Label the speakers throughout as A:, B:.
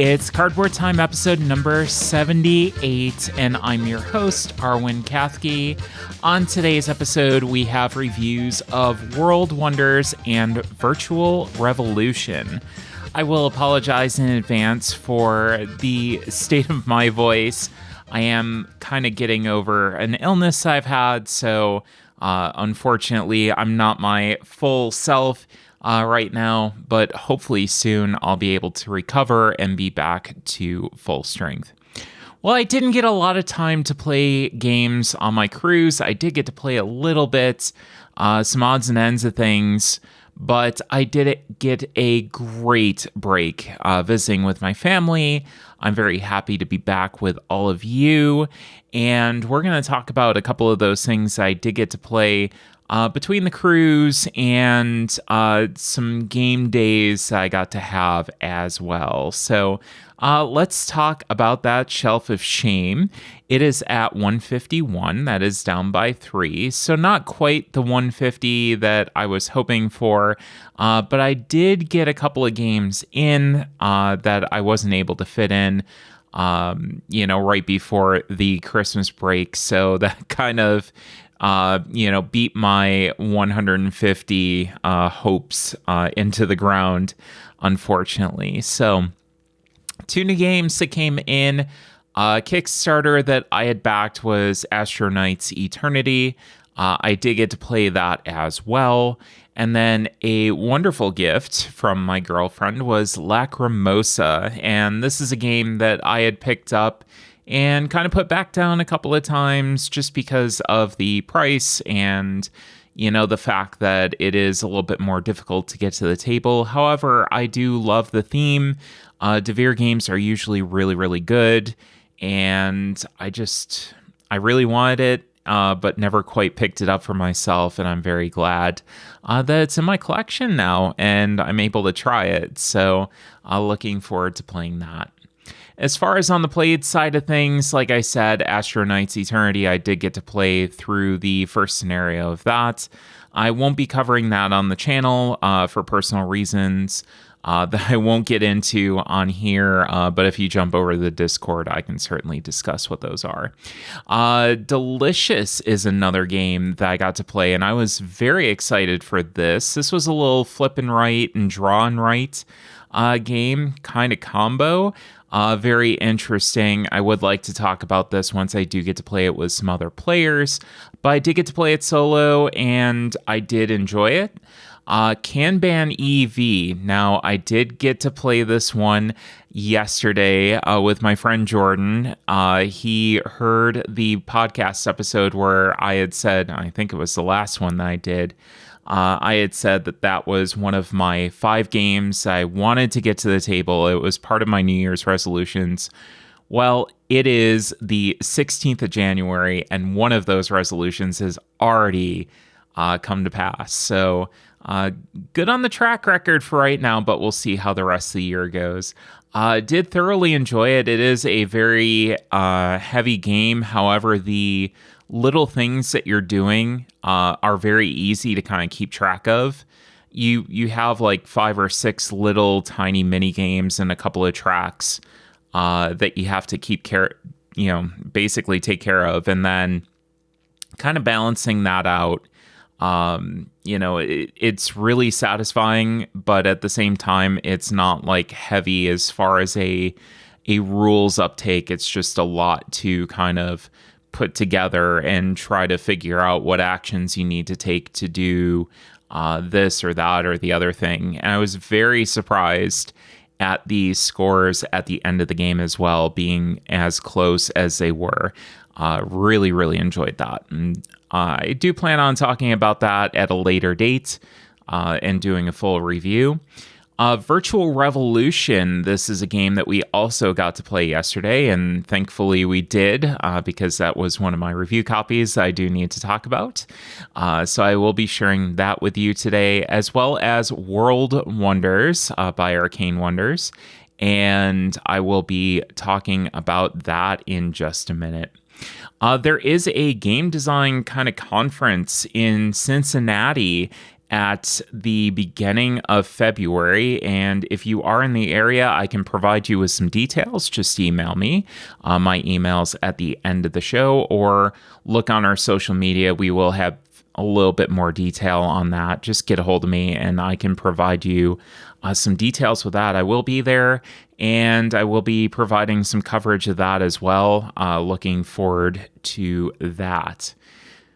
A: It's Cardboard Time episode number 78, and I'm your host, Arwen Cathke. On today's episode, we have reviews of World Wonders and Virtual Revolution. I will apologize in advance for the state of my voice. I am kind of getting over an illness I've had, so unfortunately, I'm not my full self right now, but hopefully soon I'll be able to recover and be back to full strength. Well, I didn't get a lot of time to play games on my cruise. I did get to play a little bit, some odds and ends of things, but I did get a great break visiting with my family. I'm very happy to be back with all of you, and we're going to talk about a couple of those things I did get to play between the cruise and some game days I got to have as well. So let's talk about that Shelf of Shame. It is at 151. That is down by 3. So not quite the 150 that I was hoping for, but I did get a couple of games in that I wasn't able to fit in, right before the Christmas break. So that kind of beat my 150 hopes into the ground, unfortunately. So, two new games that came in. Kickstarter that I had backed was Astro Knights Eternity. I did get to play that as well. And then a wonderful gift from my girlfriend was Lacrimosa. And this is a game that I had picked up and kind of put back down a couple of times just because of the price and, the fact that it is a little bit more difficult to get to the table. However, I do love the theme. Devir games are usually really, really good, and I really wanted it, but never quite picked it up for myself, and I'm very glad that it's in my collection now, and I'm able to try it, so looking forward to playing that. As far as on the played side of things, like I said, Astro Knights Eternity, I did get to play through the first scenario of that. I won't be covering that on the channel for personal reasons that I won't get into on here, but if you jump over to the Discord, I can certainly discuss what those are. Delicious is another game that I got to play, and I was very excited for this. This was a little flip and right and draw and right game kind of combo. Very interesting. I would like to talk about this once I do get to play it with some other players, but I did get to play it solo and I did enjoy it. Kanban EV. Now, I did get to play this one yesterday with my friend Jordan. He heard the podcast episode where I had said, I think it was the last one that I did, I had said that was one of my 5 games I wanted to get to the table. It was part of my New Year's resolutions. Well, it is the 16th of January, and one of those resolutions has already come to pass. So good on the track record for right now, but we'll see how the rest of the year goes. Did thoroughly enjoy it. It is a very heavy game. However, the little things that you're doing are very easy to kind of keep track of. You have like 5 or 6 little tiny mini games and a couple of tracks that you have to basically take care of, and then kind of balancing that out. It's really satisfying, but at the same time, it's not like heavy as far as a rules uptake. It's just a lot to kind of put together and try to figure out what actions you need to take to do this or that or the other thing. And I was very surprised at the scores at the end of the game as well, being as close as they were. Really, really enjoyed that. And I do plan on talking about that at a later date and doing a full review. Virtual Revolution, this is a game that we also got to play yesterday, and thankfully we did, because that was one of my review copies I do need to talk about. So I will be sharing that with you today, as well as World Wonders by Arcane Wonders, and I will be talking about that in just a minute. There is a game design kind of conference in Cincinnati at the beginning of February. And if you are in the area, I can provide you with some details. Just email me. My email's at the end of the show, or look on our social media. We will have a little bit more detail on that. Just get a hold of me and I can provide you some details with that. I will be there and I will be providing some coverage of that as well. Looking forward to that.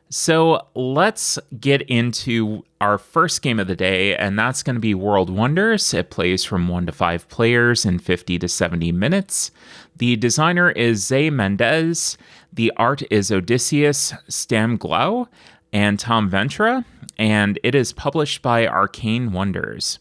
A: So let's get into our first game of the day, and that's going to be World Wonders. It plays from 1 to 5 players in 50 to 70 minutes. The designer is Zé Mendes. The art is Odysseus Stamglau and Tom Ventura, and it is published by Arcane Wonders.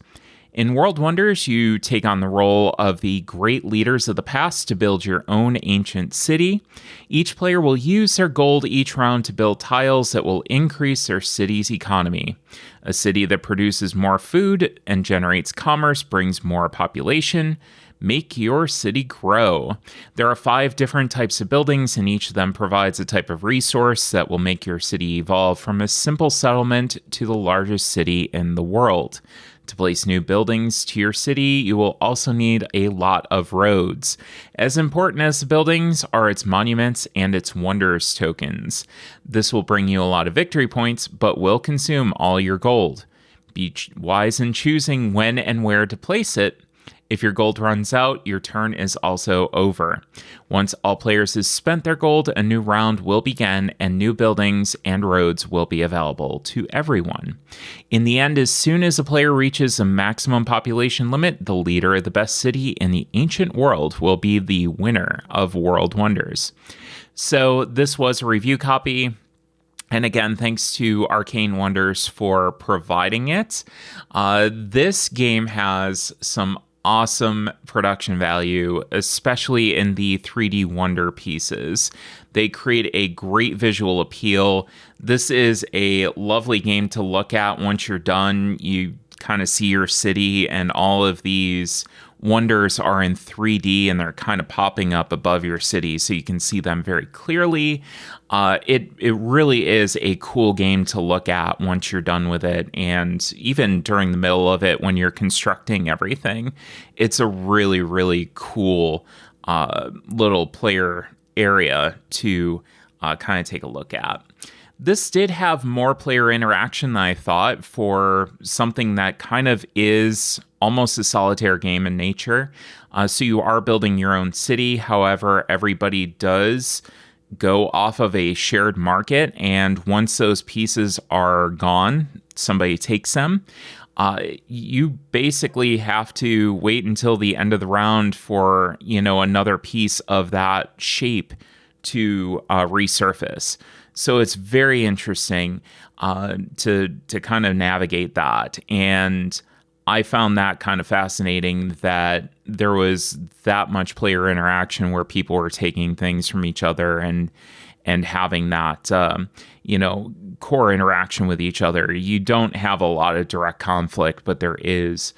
A: In World Wonders, you take on the role of the great leaders of the past to build your own ancient city. Each player will use their gold each round to build tiles that will increase their city's economy. A city that produces more food and generates commerce brings more population. Make your city grow. There are 5 different types of buildings, and each of them provides a type of resource that will make your city evolve from a simple settlement to the largest city in the world. To place new buildings to your city, you will also need a lot of roads. As important as the buildings are its monuments and its wonders tokens. This will bring you a lot of victory points, but will consume all your gold. Be wise in choosing when and where to place it. If your gold runs out, your turn is also over. Once all players have spent their gold, a new round will begin and new buildings and roads will be available to everyone. In the end, as soon as a player reaches a maximum population limit, the leader of the best city in the ancient world will be the winner of World Wonders. So this was a review copy. And again, thanks to Arcane Wonders for providing it. This game has some awesome production value, especially in the 3D wonder pieces. They create a great visual appeal. This is a lovely game to look at. Once you're done, you kind of see your city, and all of these wonders are in 3D and they're kind of popping up above your city so you can see them very clearly. It really is a cool game to look at once you're done with it, and even during the middle of it when you're constructing everything. It's a really, really cool little player area to kind of take a look at. This did have more player interaction than I thought for something that kind of is almost a solitaire game in nature. So you are building your own city. However, everybody does go off of a shared market. And once those pieces are gone, somebody takes them. You basically have to wait until the end of the round for, another piece of that shape to resurface. So it's very interesting to kind of navigate that. And I found that kind of fascinating that there was that much player interaction where people were taking things from each other and having that, core interaction with each other. You don't have a lot of direct conflict, but there is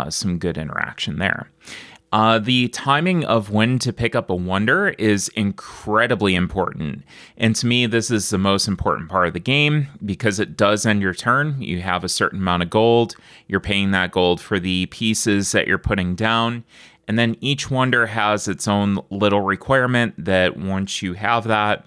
A: some good interaction there. The timing of when to pick up a wonder is incredibly important. And to me, this is the most important part of the game because it does end your turn. You have a certain amount of gold. You're paying that gold for the pieces that you're putting down. And then each wonder has its own little requirement that once you have that,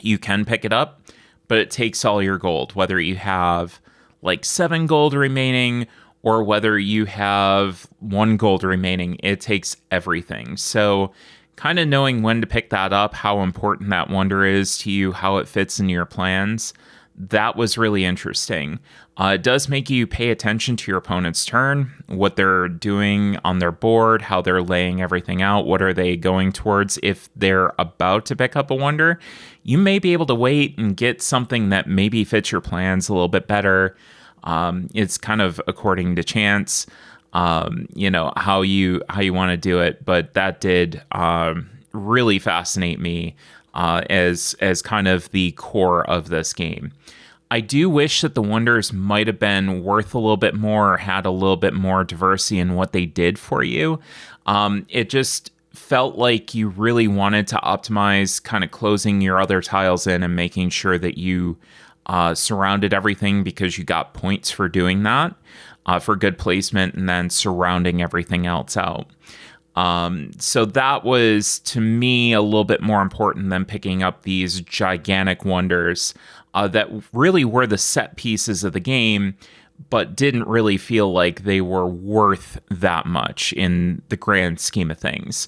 A: you can pick it up, but it takes all your gold, whether you have like 7 gold remaining or whether you have 1 gold remaining, it takes everything. So kind of knowing when to pick that up, how important that wonder is to you, how it fits into your plans, that was really interesting. It does make you pay attention to your opponent's turn, what they're doing on their board, how they're laying everything out, what are they going towards. If they're about to pick up a wonder, you may be able to wait and get something that maybe fits your plans a little bit better. It's kind of according to chance, how you want to do it. But that did really fascinate me as kind of the core of this game. I do wish that the wonders might have been worth a little bit more or had a little bit more diversity in what they did for you. It just felt like you really wanted to optimize kind of closing your other tiles in and making sure that you surrounded everything because you got points for doing that, for good placement, and then surrounding everything else out. So that was, to me, a little bit more important than picking up these gigantic wonders that really were the set pieces of the game, but didn't really feel like they were worth that much in the grand scheme of things.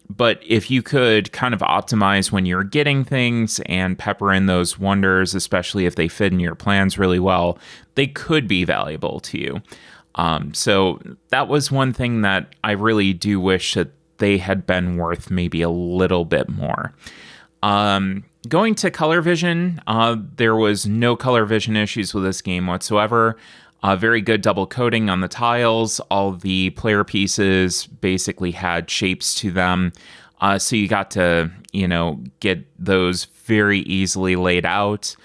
A: But if you could kind of optimize when you're getting things and pepper in those wonders, especially if they fit in your plans really well, they could be valuable to you. So that was one thing that I really do wish that they had been worth maybe a little bit more. Going to color vision, there was no color vision issues with this game whatsoever. Very good double coating on the tiles. All the player pieces basically had shapes to them. So you got to, get those very easily laid out.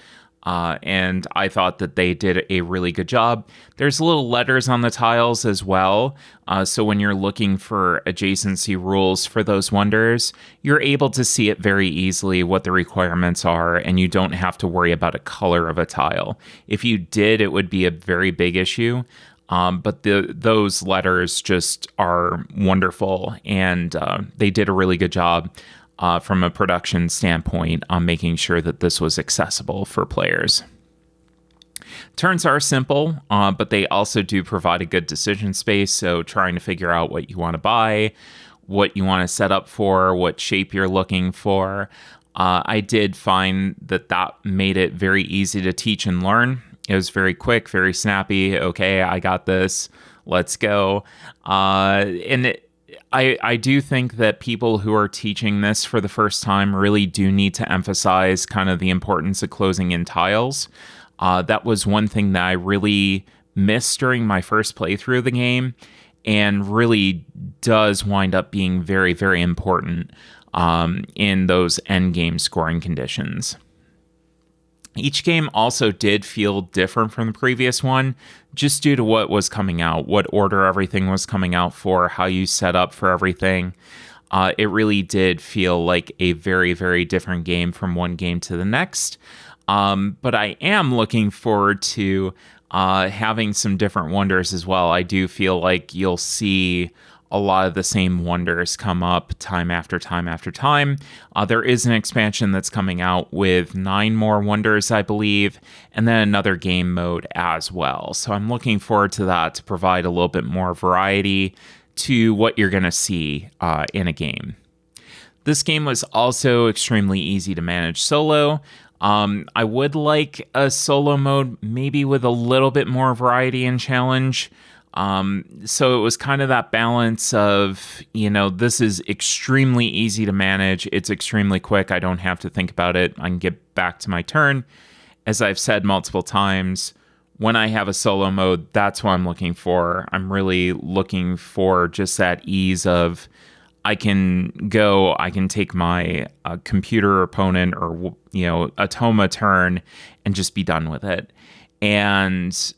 A: And I thought that they did a really good job. There's little letters on the tiles as well. So when you're looking for adjacency rules for those wonders, you're able to see it very easily what the requirements are, and you don't have to worry about a color of a tile. If you did, it would be a very big issue. But those letters just are wonderful, and they did a really good job from a production standpoint on making sure that this was accessible for players. Turns are simple, but they also do provide a good decision space. So trying to figure out what you want to buy, what you want to set up for, what shape you're looking for. I did find that made it very easy to teach and learn. It was very quick, very snappy. Okay, I got this. Let's go. I do think that people who are teaching this for the first time really do need to emphasize kind of the importance of closing in tiles. That was one thing that I really missed during my first playthrough of the game, and really does wind up being very, very important in those end game scoring conditions. Each game also did feel different from the previous one, just due to what was coming out, what order everything was coming out for, how you set up for everything. It really did feel like a very, very different game from one game to the next. But I am looking forward to having some different wonders as well. I do feel like you'll see a lot of the same wonders come up time after time after time. There is an expansion that's coming out with 9 more wonders, I believe, and then another game mode as well. So I'm looking forward to that to provide a little bit more variety to what you're going to see in a game. This game was also extremely easy to manage solo. I would like a solo mode, maybe with a little bit more variety and challenge. So it was kind of that balance of, this is extremely easy to manage. It's extremely quick. I don't have to think about it. I can get back to my turn. As I've said multiple times, when I have a solo mode, that's what I'm looking for. I'm really looking for just that ease of, I can take my computer opponent or, Automa turn and just be done with it. And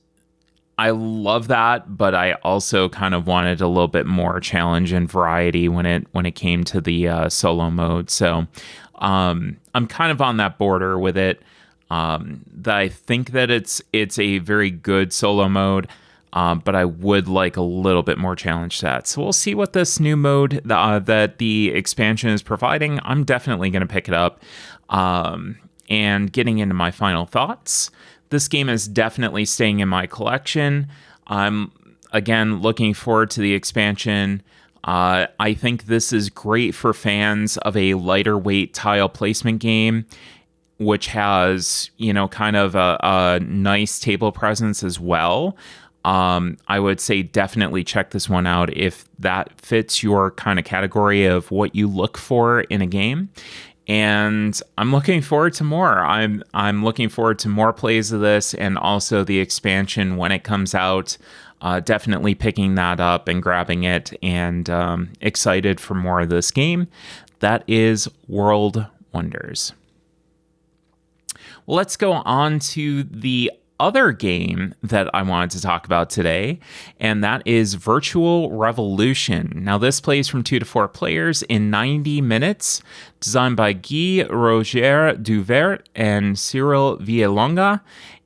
A: I love that, but I also kind of wanted a little bit more challenge and variety when it came to the solo mode. So I'm kind of on that border with it. That I think that it's a very good solo mode, but I would like a little bit more challenge to that. So we'll see what this new mode that the expansion is providing. I'm definitely going to pick it up. And getting into my final thoughts. This game is definitely staying in my collection. I'm, again, looking forward to the expansion. I think this is great for fans of a lighter weight tile placement game, which has, kind of a nice table presence as well. I would say definitely check this one out if that fits your kind of category of what you look for in a game. And I'm looking forward to more. I'm looking forward to more plays of this, and also the expansion when it comes out. Definitely picking that up and grabbing it, and excited for more of this game. That is World Wonders. Well, let's go on to the other game that I wanted to talk about today, and that is Virtual Revolution. Now, this plays from 2 to 4 players in 90 minutes, designed by Guy Roger Duvert and Cyril Villalonga,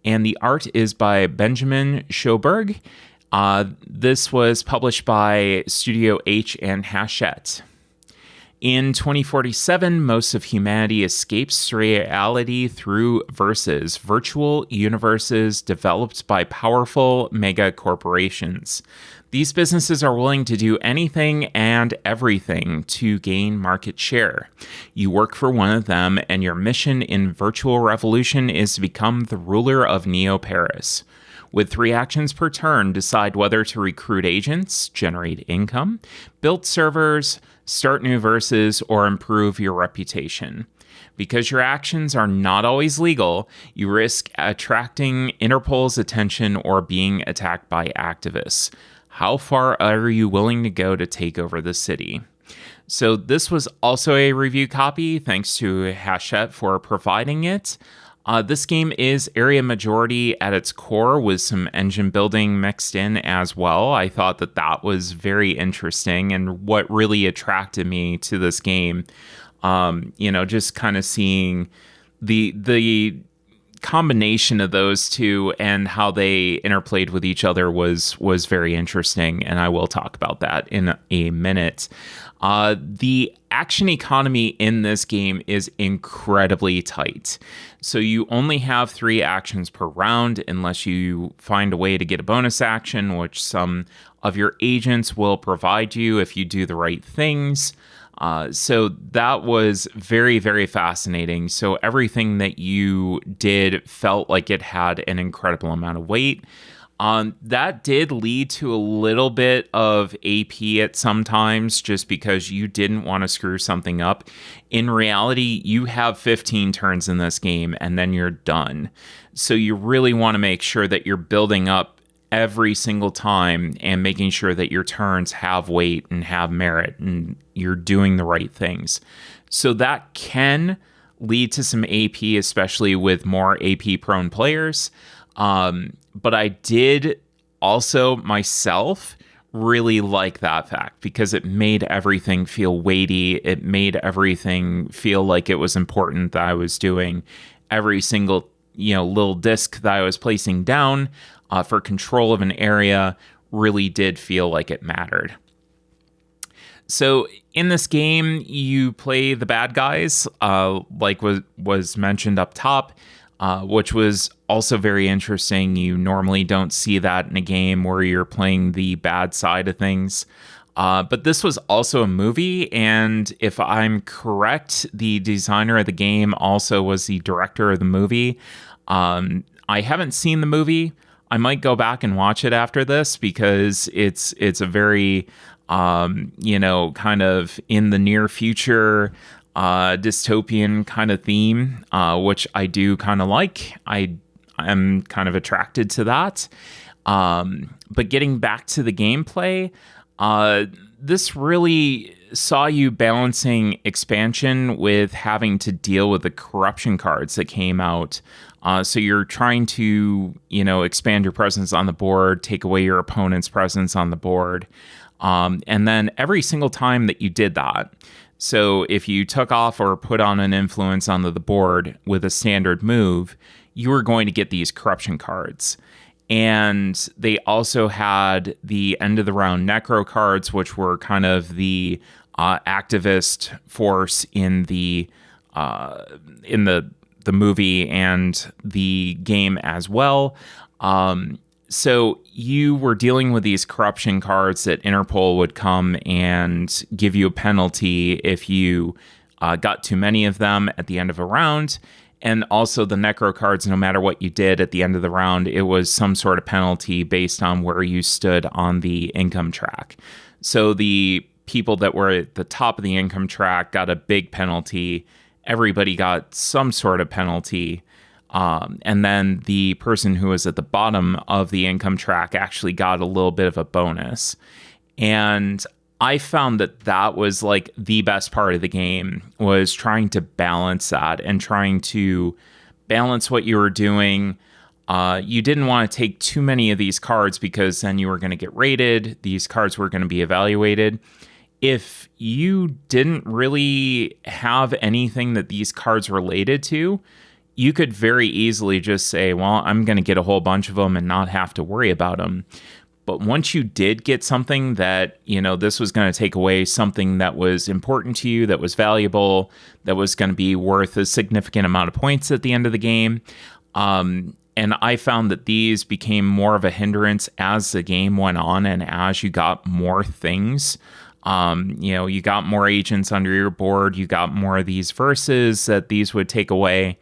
A: and the art is by Benjamin Schoberg. This was published by Studio H and Hachette. In 2047, most of humanity escapes reality through verses, virtual universes developed by powerful mega corporations. These businesses are willing to do anything and everything to gain market share. You work for one of them, and your mission in Virtual Revolution is to become the ruler of Neo Paris. With 3 actions per turn, decide whether to recruit agents, generate income, build servers, start new verses, or improve your reputation. Because your actions are not always legal, you risk attracting Interpol's attention or being attacked by activists. How far are you willing to go to take over the city? So this was also a review copy, thanks to Hachette for providing it. This game is area majority at its core with some engine building mixed in as well. I thought that was very interesting, and what really attracted me to this game, just kind of seeing the combination of those two and how they interplayed with each other was very interesting, and I will talk about that in a minute. The action economy in this game is incredibly tight. So you only have 3 actions per round unless you find a way to get a bonus action, which some of your agents will provide you if you do the right things. So that was very, very fascinating. So everything that you did felt like it had an incredible amount of weight. That did lead to a little bit of AP at some times, just because you didn't want to screw something up. In reality, you have 15 turns in this game and then you're done. So you really want to make sure that you're building up every single time and making sure that your turns have weight and have merit and you're doing the right things. So that can lead to some AP, especially with more AP prone players. But I did also myself really like that fact, because it made everything feel weighty. It made everything feel like it was important that I was doing every single, little disc that I was placing down for control of an area really did feel like it mattered. So in this game, you play the bad guys, like was mentioned up top. Which was also very interesting. You normally don't see that in a game where you're playing the bad side of things. But this was also a movie, and if I'm correct, the designer of the game also was the director of the movie. I haven't seen the movie. I might go back and watch it after this, because it's a very, kind of in the near future dystopian kind of theme, which I do kind of like. I am kind of attracted to that. But getting back to the gameplay, this really saw you balancing expansion with having to deal with the corruption cards that came out. So you're trying to, expand your presence on the board, take away your opponent's presence on the board. And then every single time that you did that, so if you took off or put on an influence onto the board with a standard move, you were going to get these corruption cards. And they also had the end of the round necro cards, which were kind of the activist force in the movie and the game as well. So you were dealing with these corruption cards that Interpol would come and give you a penalty if you got too many of them at the end of a round. And also the necro cards, no matter what you did at the end of the round, it was some sort of penalty based on where you stood on the income track. So the people that were at the top of the income track got a big penalty. Everybody got some sort of penalty. And then the person who was at the bottom of the income track actually got a little bit of a bonus. And I found that was like the best part of the game, was trying to balance that and trying to balance what you were doing You didn't want to take too many of these cards because then you were going to get rated. These cards were going to be evaluated. If you didn't really have anything that these cards related to, you could very easily just say, well, I'm going to get a whole bunch of them and not have to worry about them. But once you did get something that, this was going to take away something that was important to you, that was valuable, that was going to be worth a significant amount of points at the end of the game. And I found that these became more of a hindrance as the game went on and as you got more things. You got more agents under your board, you got more of these verses that these would take away.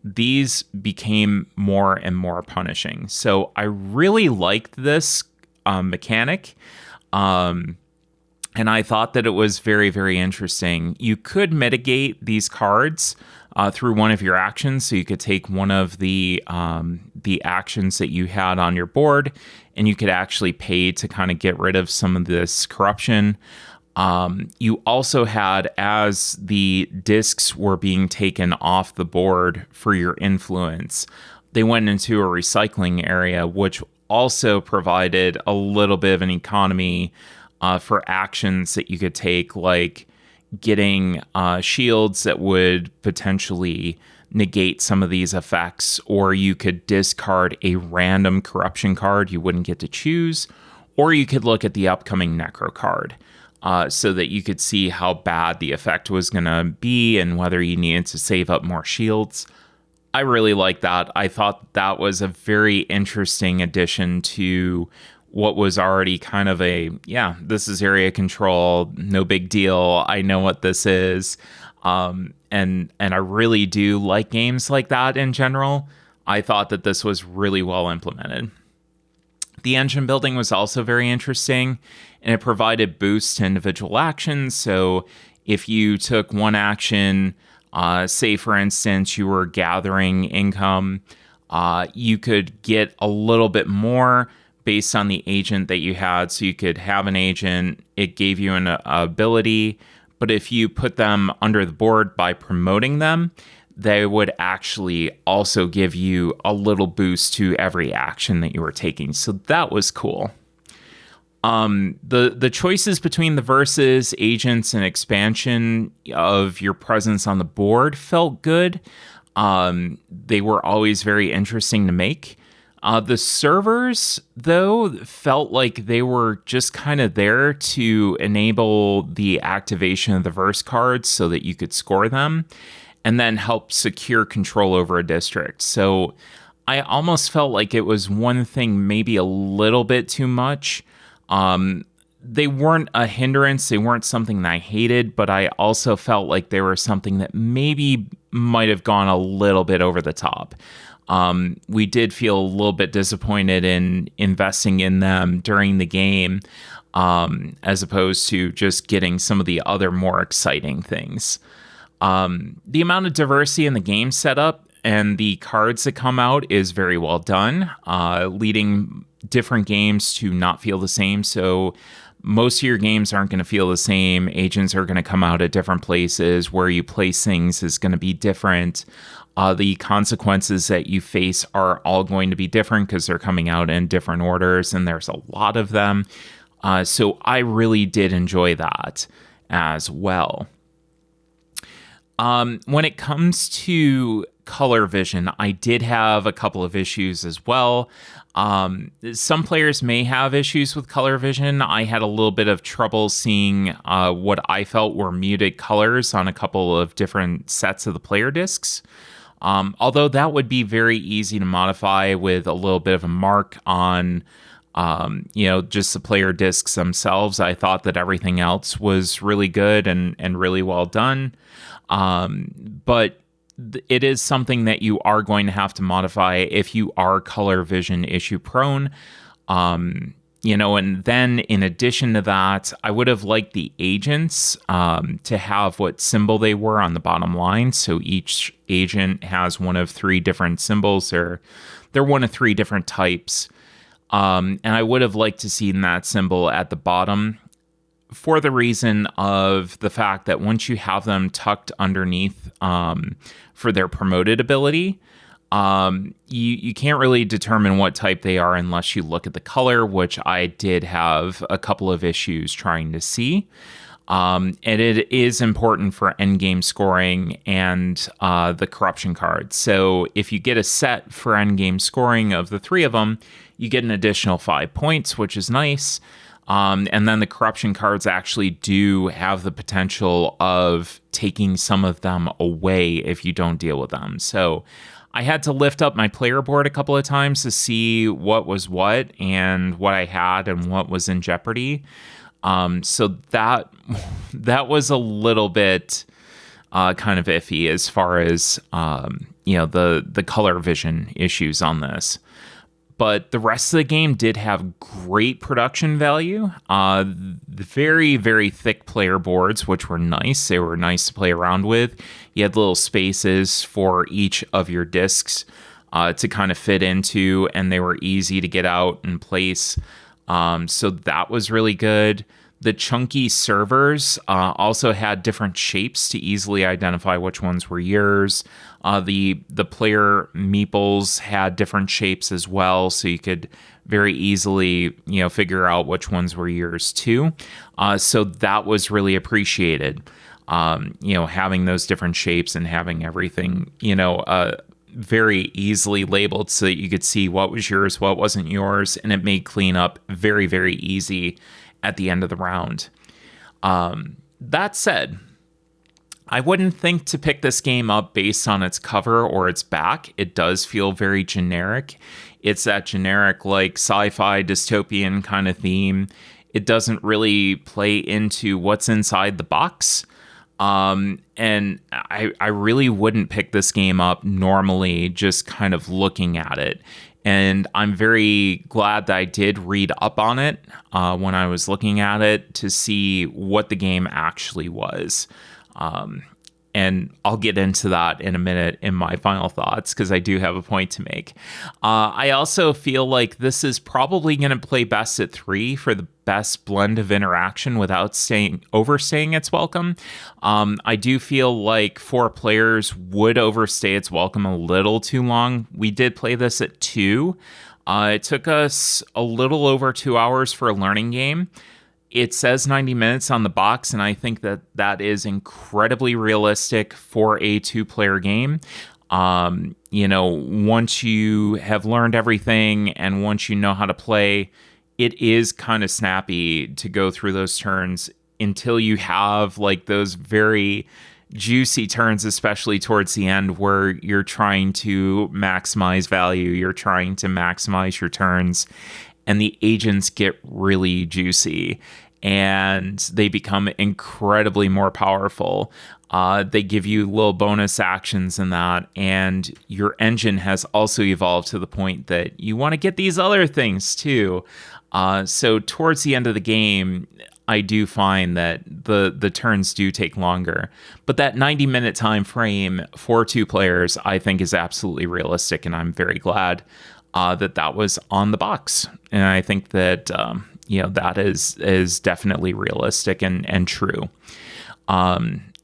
A: These became more and more punishing. So I really liked this mechanic. And I thought that it was very, very interesting. You could mitigate these cards through one of your actions. So you could take one of the actions that you had on your board, and you could actually pay to kind of get rid of some of this corruption. You also had, as the discs were being taken off the board for your influence, they went into a recycling area, which also provided a little bit of an economy for actions that you could take, like getting shields that would potentially negate some of these effects, or you could discard a random corruption card you wouldn't get to choose, or you could look at the upcoming necro card so that you could see how bad the effect was going to be and whether you needed to save up more shields. I really like that. I thought that was a very interesting addition to what was already kind of this is area control, no big deal, I know what this is. And I really do like games like that in general. I thought that this was really well implemented. The engine building was also very interesting, and it provided boosts to individual actions. So if you took one action, say for instance, you were gathering income, you could get a little bit more based on the agent that you had. So you could have an agent, it gave you an ability, but if you put them under the board by promoting them, they would actually also give you a little boost to every action that you were taking. So that was cool. The choices between the verses, agents, and expansion of your presence on the board felt good. They were always very interesting to make. The servers, though, felt like they were just kind of there to enable the activation of the verse cards so that you could score them and then help secure control over a district. So I almost felt like it was one thing, maybe a little bit too much. They weren't a hindrance. They weren't something that I hated, but I also felt like they were something that maybe might have gone a little bit over the top. We did feel a little bit disappointed in investing in them during the game, as opposed to just getting some of the other more exciting things. The amount of diversity in the game setup and the cards that come out is very well done, leading different games to not feel the same. So most of your games aren't going to feel the same. Agents are going to come out at different places. Where you place things is going to be different. The consequences that you face are all going to be different because they're coming out in different orders, and there's a lot of them. So I really did enjoy that as well. When it comes to color vision, I did have a couple of issues as well. Some players may have issues with color vision. I had a little bit of trouble seeing what I felt were muted colors on a couple of different sets of the player discs. Although that would be very easy to modify with a little bit of a mark on, just the player discs themselves. I thought that everything else was really good and really well done. But it is something that you are going to have to modify if you are color vision issue prone. And then in addition to that, I would have liked the agents to have what symbol they were on the bottom line. So each agent has one of three different symbols, or they're one of three different types. And I would have liked to see that symbol at the bottom, for the reason of the fact that once you have them tucked underneath for their promoted ability, You can't really determine what type they are unless you look at the color, which I did have a couple of issues trying to see. And it is important for endgame scoring and the corruption cards. So if you get a set for endgame scoring of the three of them, you get an additional 5 points, which is nice. And then the corruption cards actually do have the potential of taking some of them away if you don't deal with them. So I had to lift up my player board a couple of times to see what was what and what I had and what was in jeopardy. So that was a little bit kind of iffy as far as the color vision issues on this. But the rest of the game did have great production value. The very, very thick player boards, which were nice. They were nice to play around with. You had little spaces for each of your discs to kind of fit into, and they were easy to get out and place. So that was really good. The chunky servers also had different shapes to easily identify which ones were yours. The player meeples had different shapes as well, so you could very easily figure out which ones were yours too. So that was really appreciated. Having those different shapes and having everything very easily labeled so that you could see what was yours, what wasn't yours, and it made cleanup very, very easy at the end of the round. That said, I wouldn't think to pick this game up based on its cover or its back. It does feel very generic. It's that generic, like, sci-fi dystopian kind of theme. It doesn't really play into what's inside the box. And I really wouldn't pick this game up normally just kind of looking at it. And I'm very glad that I did read up on it when I was looking at it to see what the game actually was. And I'll get into that in a minute in my final thoughts because I do have a point to make. I also feel like this is probably going to play best at 3 for the best blend of interaction without overstaying its welcome. I do feel like 4 players would overstay its welcome a little too long. We did play this at 2. It took us a little over 2 hours for a learning game. It says 90 minutes on the box, and I think that is incredibly realistic for a 2-player game. Once you have learned everything and once you know how to play, it is kind of snappy to go through those turns until you have like those very juicy turns, especially towards the end where you're trying to maximize value, you're trying to maximize your turns, and the agents get really juicy and they become incredibly more powerful. They give you little bonus actions in that, and your engine has also evolved to the point that you want to get these other things too. So towards the end of the game, I do find that the turns do take longer. But that 90-minute time frame for 2 players, I think, is absolutely realistic, and I'm very glad that was on the box. And I think that that is definitely realistic and true.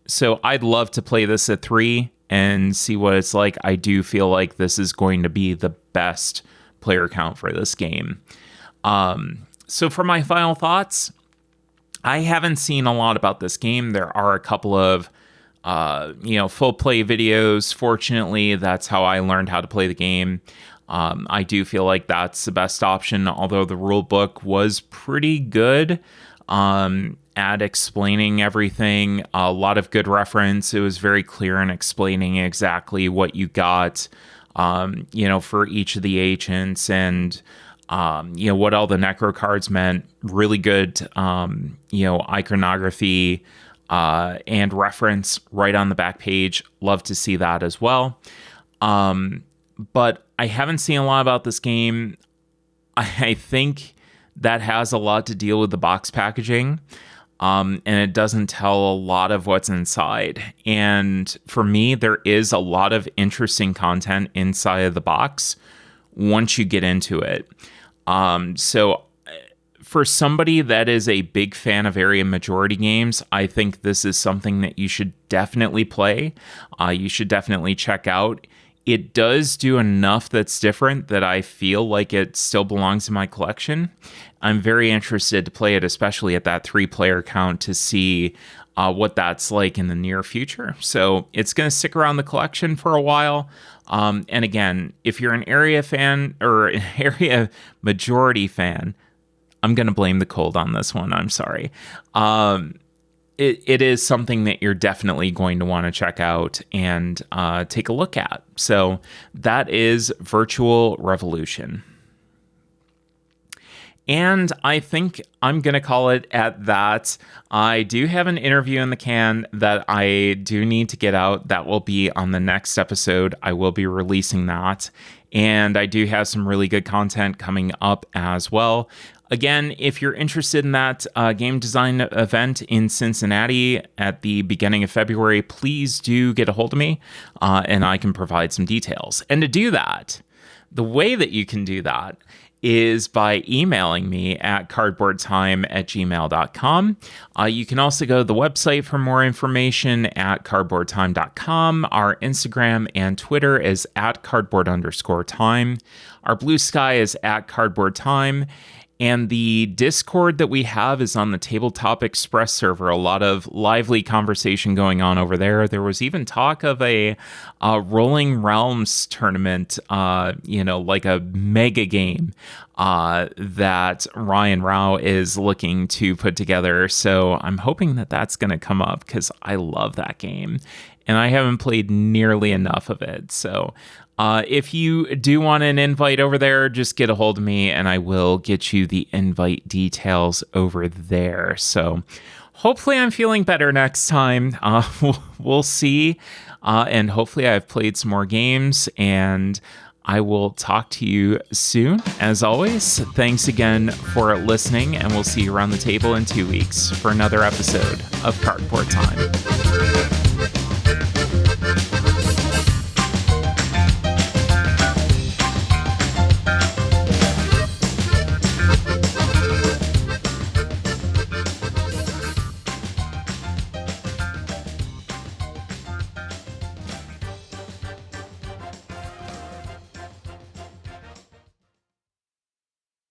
A: So I'd love to play this at 3 and see what it's like. I do feel like this is going to be the best player count for this game. So for my final thoughts, I haven't seen a lot about this game. There are a couple of full play videos. Fortunately, that's how I learned how to play the game. I do feel like that's the best option, although the rule book was pretty good at explaining everything. A lot of good reference. It was very clear in explaining exactly what you got, for each of the agents and, what all the necro cards meant. Really good, iconography and reference right on the back page. Love to see that as well. But I haven't seen a lot about this game. I think that has a lot to deal with the box packaging, and it doesn't tell a lot of what's inside. And for me, there is a lot of interesting content inside of the box once you get into it. So for somebody that is a big fan of area majority games, I think this is something that you should definitely play. You should definitely check out. It does do enough that's different that I feel like it still belongs in my collection. I'm very interested to play it, especially at that 3-player count, to see what that's like in the near future. So it's going to stick around the collection for a while. And again, if you're an area fan or an area majority fan, I'm going to blame the cold on this one. I'm sorry. It is something that you're definitely going to want to check out and take a look at. So that is Virtual Revolution. And I think I'm going to call it at that. I do have an interview in the can that I do need to get out. That will be on the next episode. I will be releasing that. And I do have some really good content coming up as well. Again, if you're interested in that game design event in Cincinnati at the beginning of February, please do get a hold of me and I can provide some details. And to do that, the way that you can do that is by emailing me at cardboardtime@gmail.com. You can also go to the website for more information at cardboardtime.com. Our Instagram and Twitter is at cardboard_time. Our Blue Sky is at cardboardtime. And the Discord that we have is on the Tabletop Express server. A lot of lively conversation going on over there. There was even talk of a Rolling Realms tournament, like a mega game that Ryan Rao is looking to put together. So I'm hoping that that's going to come up because I love that game. And I haven't played nearly enough of it. So if you do want an invite over there, just get a hold of me and I will get you the invite details over there. So hopefully I'm feeling better next time. We'll see. And hopefully I've played some more games and I will talk to you soon. As always, thanks again for listening and we'll see you around the table in 2 weeks for another episode of Cardboard Time.